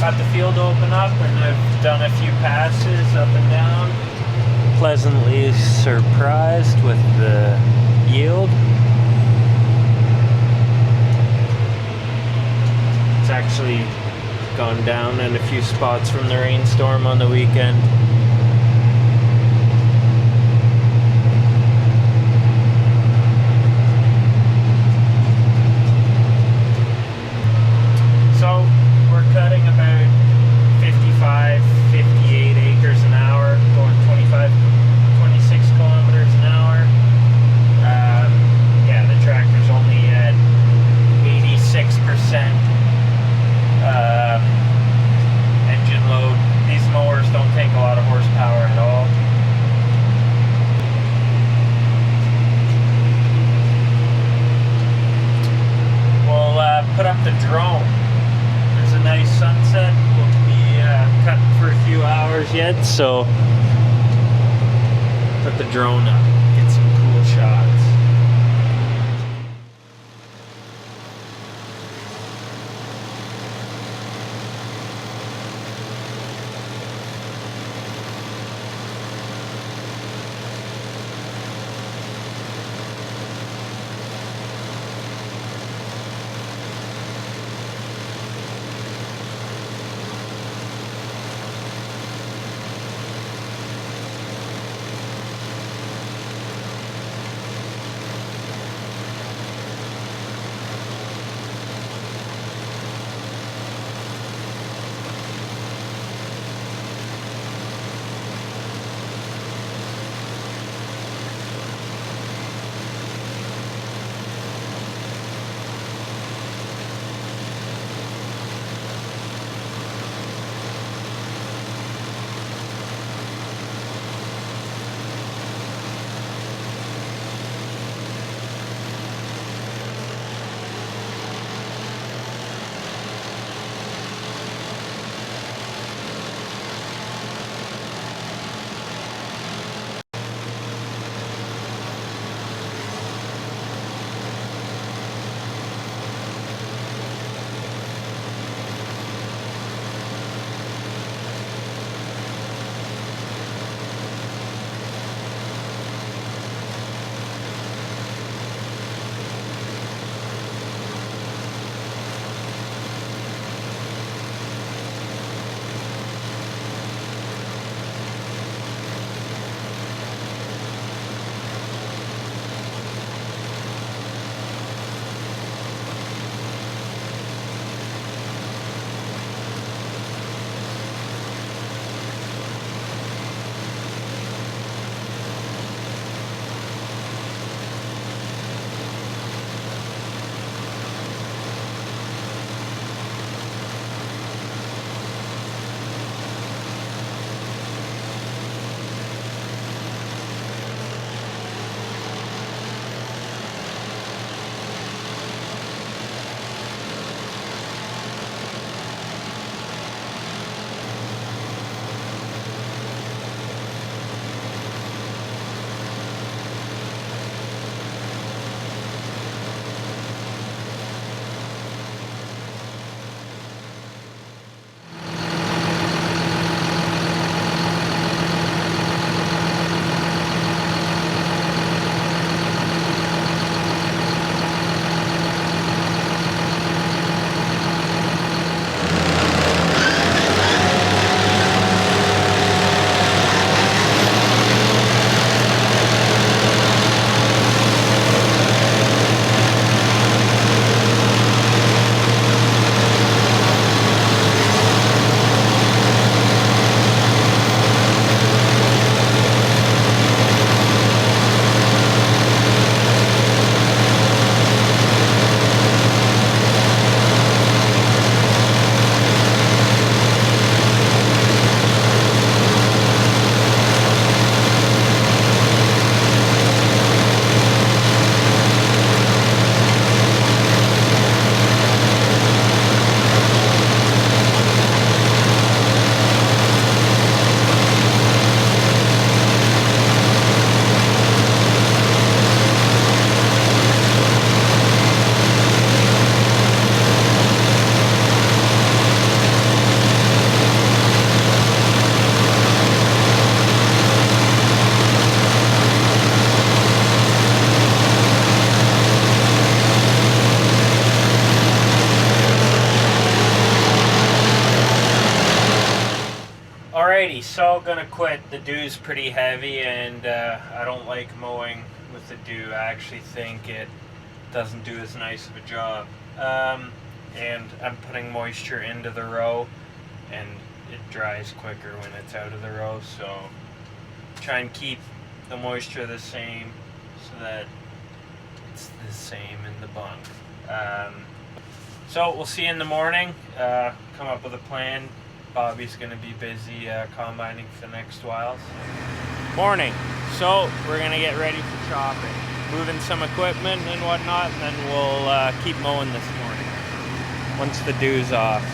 got the field open up and I've done a few passes up and down. Pleasantly surprised with the yield. It's actually gone down in a few spots from the rainstorm on the weekend. So we're cutting about 55, 58 acres an hour, going 25, 26 kilometers an hour. Yeah, the tractor's only at 86% engine load. These mowers don't take a lot of horsepower at all. We'll put up the drone. There's a nice sunset. We'll be cutting for a few hours yet, so put the drone up, get some cool shots. Alrighty, so gonna quit. The dew's pretty heavy, and I don't like mowing with the dew. I actually think it doesn't do as nice of a job. And I'm putting moisture into the row, and it dries quicker when it's out of the row, so try and keep the moisture the same so that it's the same in the bunk. So we'll see you in the morning. Come up with a plan. Bobby's going to be busy combining for the next while. Morning. So we're going to get ready for chopping. Moving some equipment and whatnot, and then we'll keep mowing this morning once the dew's off.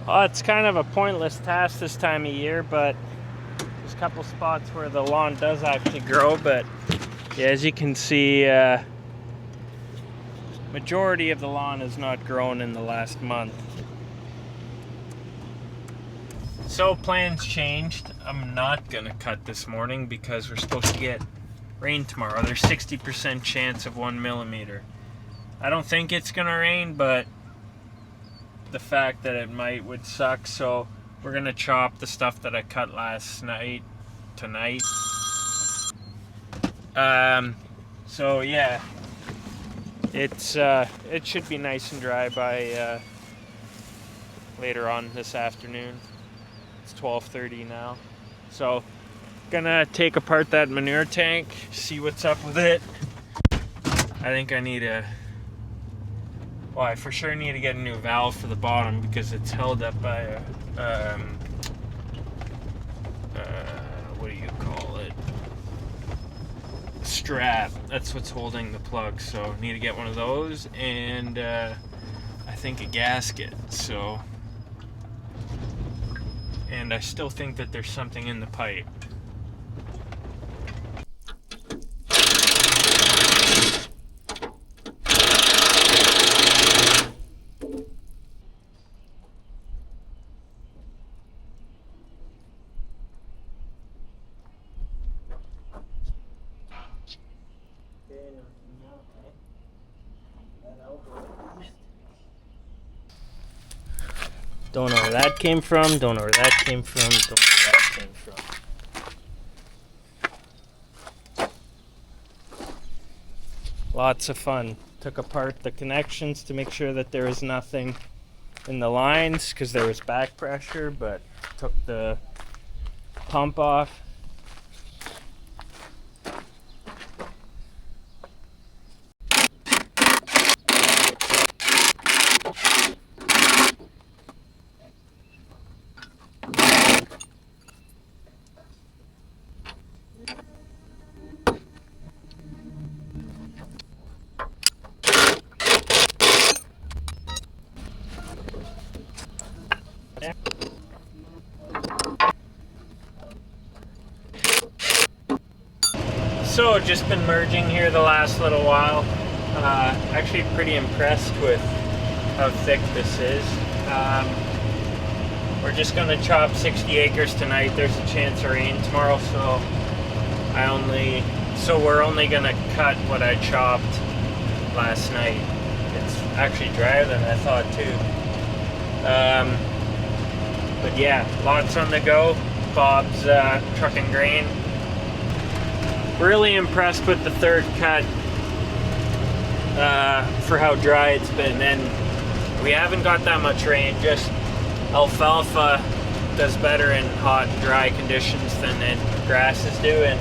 Well, it's kind of a pointless task this time of year, but there's a couple spots where the lawn does actually grow, but yeah, as you can see, majority of the lawn has not grown in the last month. So plans changed. I'm not gonna cut this morning because we're supposed to get rain tomorrow. There's 60% chance of 1 millimeter. I don't think it's gonna rain, but the fact that it might would suck, so we're gonna chop the stuff that I cut last night tonight. So yeah, it should be nice and dry by later on this afternoon. It's 12:30 now, so gonna take apart that manure tank, see what's up with it. I think I need a Well, I for sure need to get a new valve for the bottom because it's held up by a, what do you call it? Strap. That's what's holding the plug. So need to get one of those, and I think a gasket. So, and I still think that there's something in the pipe. Don't know where that came from, don't know where that came from, don't know where that came from. Lots of fun. Took apart the connections to make sure that there was nothing in the lines because there was back pressure, but took the pump off. So just been merging here the last little while. Actually pretty impressed with how thick this is. We're just gonna chop 60 acres tonight. There's a chance of rain tomorrow, so we're only gonna cut what I chopped last night. It's actually drier than I thought too. But yeah, lots on the go. Bob's trucking grain. Really impressed with the third cut for how dry it's been, and we haven't got that much rain. Just alfalfa does better in hot and dry conditions than grasses do, and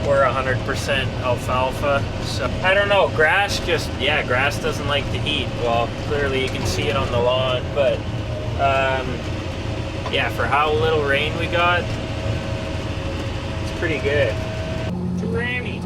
we're 100% alfalfa. So I don't know, grass doesn't like the heat. Well, clearly you can see it on the lawn, but yeah, for how little rain we got, it's pretty good. Granny.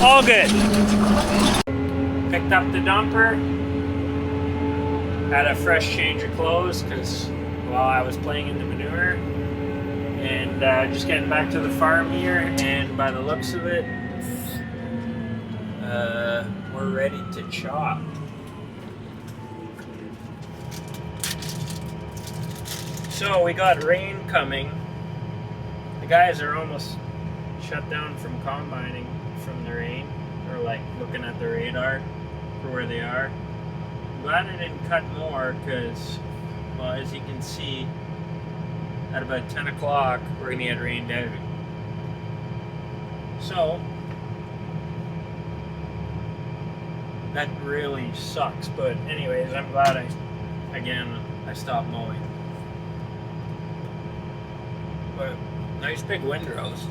All good. Picked up the dumper. Had a fresh change of clothes because while I was playing in the manure. And just getting back to the farm here. And by the looks of it, we're ready to chop. So we got rain coming. The guys are almost shut down from combining from the rain, or like looking at the radar for where they are. I'm glad I didn't cut more because, well, as you can see, at about 10 o'clock we're gonna get rained out. So that really sucks, but anyways, I'm glad I stopped mowing. But nice big windrows.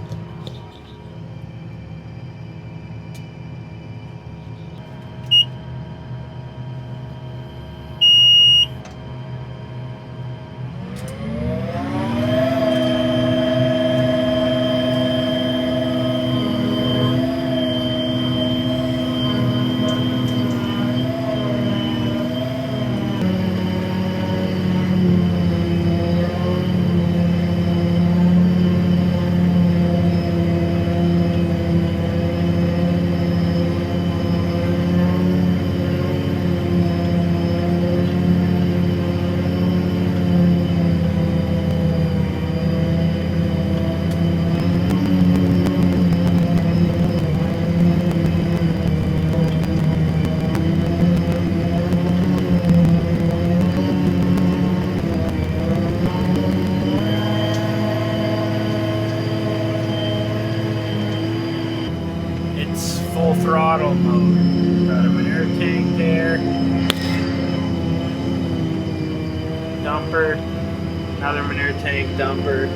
Full throttle mode. Got a manure tank there. Dumper. Another manure tank dumper.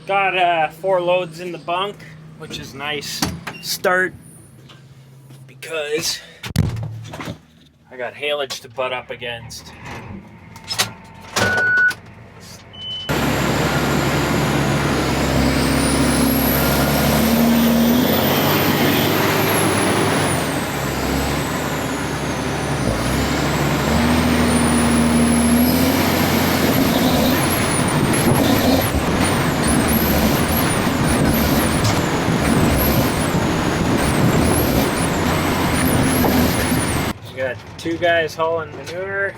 Got 4 loads in the bunk, which is nice start because I got haylage to butt up against. Got 2 guys hauling manure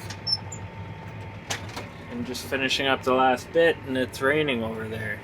and just finishing up the last bit, and it's raining over there.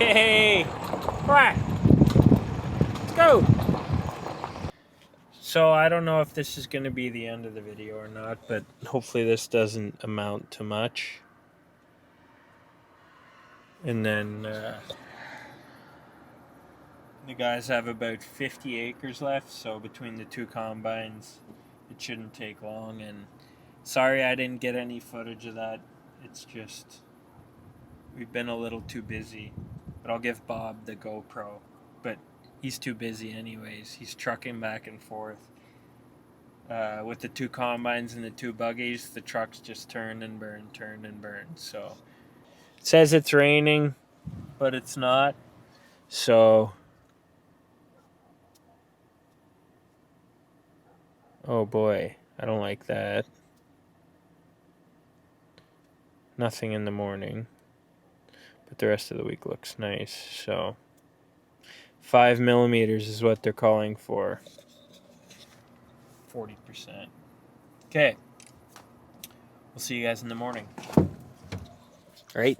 Okay. Come on. Let's go. So I don't know if this is going to be the end of the video or not, but hopefully this doesn't amount to much. And then the guys have about 50 acres left, so between the two combines, it shouldn't take long. And sorry I didn't get any footage of that. It's just we've been a little too busy. But I'll give Bob the GoPro. But he's too busy anyways. He's trucking back and forth. With the two combines and the two buggies, the trucks just turn and burn, turn and burn. So it says it's raining, but it's not. So, oh boy, I don't like that. Nothing in the morning, but the rest of the week looks nice. So 5 millimeters is what they're calling for. 40%. Okay. We'll see you guys in the morning. All right.